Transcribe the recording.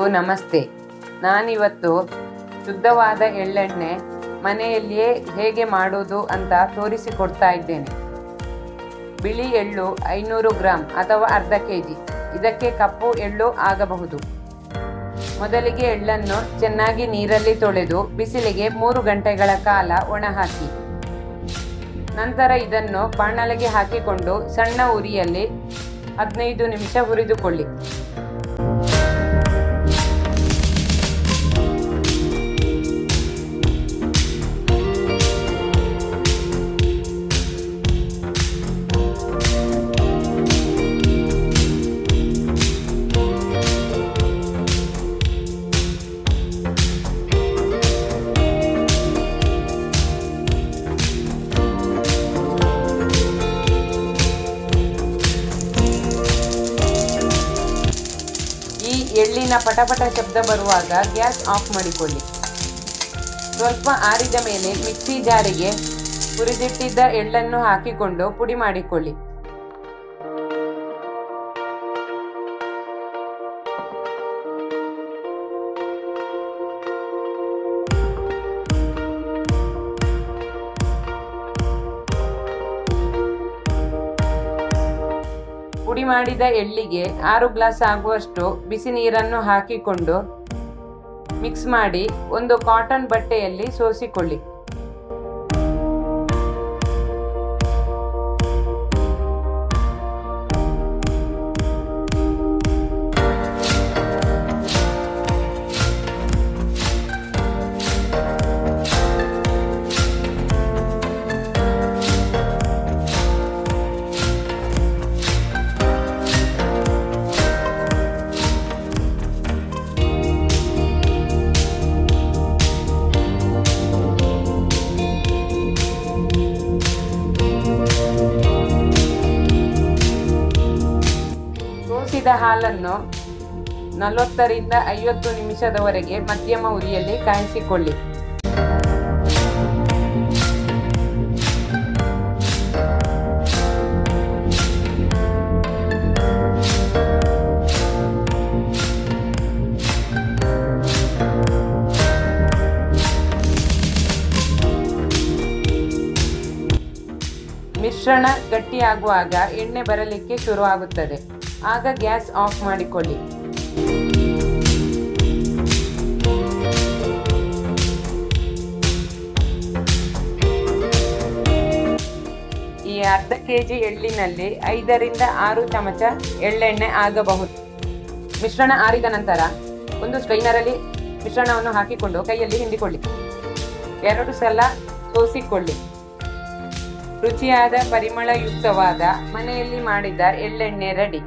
ನಮಸ್ತೆ. ನಾನಿವತ್ತು ಶುದ್ಧವಾದ ಎಳ್ಳೆಣ್ಣೆ ಮನೆಯಲ್ಲಿಯೇ ಹೇಗೆ ಮಾಡೋದು ಅಂತ ತೋರಿಸಿಕೊಡ್ತಾ ಇದ್ದೇನೆ. ಬಿಳಿ ಎಳ್ಳು 500 ಗ್ರಾಂ ಅಥವಾ ಅರ್ಧ ಕೆಜಿ. ಇದಕ್ಕೆ ಕಪ್ಪು ಎಳ್ಳು ಆಗಬಹುದು. ಮೊದಲಿಗೆ ಎಳ್ಳನ್ನು ಚೆನ್ನಾಗಿ ನೀರಲ್ಲಿ ತೊಳೆದು ಬಿಸಿಲಿಗೆ 3 ಗಂಟೆಗಳ ಕಾಲ ಒಣಹಾಕಿ. ನಂತರ ಇದನ್ನು ಬಾಣಲೆಗೆ ಹಾಕಿಕೊಂಡು ಸಣ್ಣ ಉರಿಯಲ್ಲಿ 15 ನಿಮಿಷ ಹುರಿದುಕೊಳ್ಳಿ. ಎಳ್ಳಿನ ಪಟಪಟ ಶಬ್ದ ಬರುವಾಗ ಗ್ಯಾಸ್ ಆಫ್ ಮಾಡಿಕೊಳ್ಳಿ. ಸ್ವಲ್ಪ ಆರಿದ ಮೇಲೆ ಮಿಕ್ಸಿ ಜಾರಿಗೆ ಹುರಿದಿಟ್ಟಿದ್ದ ಎಳ್ಳನ್ನು ಹಾಕಿಕೊಂಡು ಪುಡಿ ಮಾಡಿಕೊಳ್ಳಿ. ಪುಡಿ ಮಾಡಿದ ಎಳ್ಳಿಗೆ 6 ಗ್ಲಾಸ್ ಆಗುವಷ್ಟು ಬಿಸಿ ನೀರನ್ನು ಹಾಕಿಕೊಂಡು ಮಿಕ್ಸ್ ಮಾಡಿ ಒಂದು ಕಾಟನ್ ಬಟ್ಟೆಯಲ್ಲಿ ಸೋಸಿಕೊಳ್ಳಿ. ಸೋಸಿದ ಹಾಲನ್ನು 40 ರಿಂದ 50 ನಿಮಿಷದವರೆಗೆ ಮಧ್ಯಮ ಉರಿಯಲ್ಲಿ ಕಾಯಿಸಿಕೊಳ್ಳಿ. ಮಿಶ್ರಣ ಗಟ್ಟಿಯಾಗುವಾಗ ಎಣ್ಣೆ ಬರಲಿಕ್ಕೆ ಶುರುವಾಗುತ್ತದೆ. ಆಗ ಗ್ಯಾಸ್ ಆಫ್ ಮಾಡಿಕೊಳ್ಳಿ. ಈ ಅರ್ಧ ಕೆಜಿ ಎಳ್ಳಿನಲ್ಲಿ 5 ರಿಂದ 6 ಚಮಚ ಎಳ್ಳೆಣ್ಣೆ ಆಗಬಹುದು. ಮಿಶ್ರಣ ಆರಿದ ನಂತರ ಒಂದು ಸ್ಟ್ರೈನರಲ್ಲಿ ಮಿಶ್ರಣವನ್ನು ಹಾಕಿಕೊಂಡು ಕೈಯಲ್ಲಿ ಹಿಂಡಿಕೊಳ್ಳಿ. 2 ಸಲ ಸೋಸಿಕೊಳ್ಳಿ. ರುಚಿಯಾದ ಪರಿಮಳಯುಕ್ತವಾದ ಮನೆಯಲ್ಲಿ ಮಾಡಿದ ಎಳ್ಳೆಣ್ಣೆ ರೆಡಿ.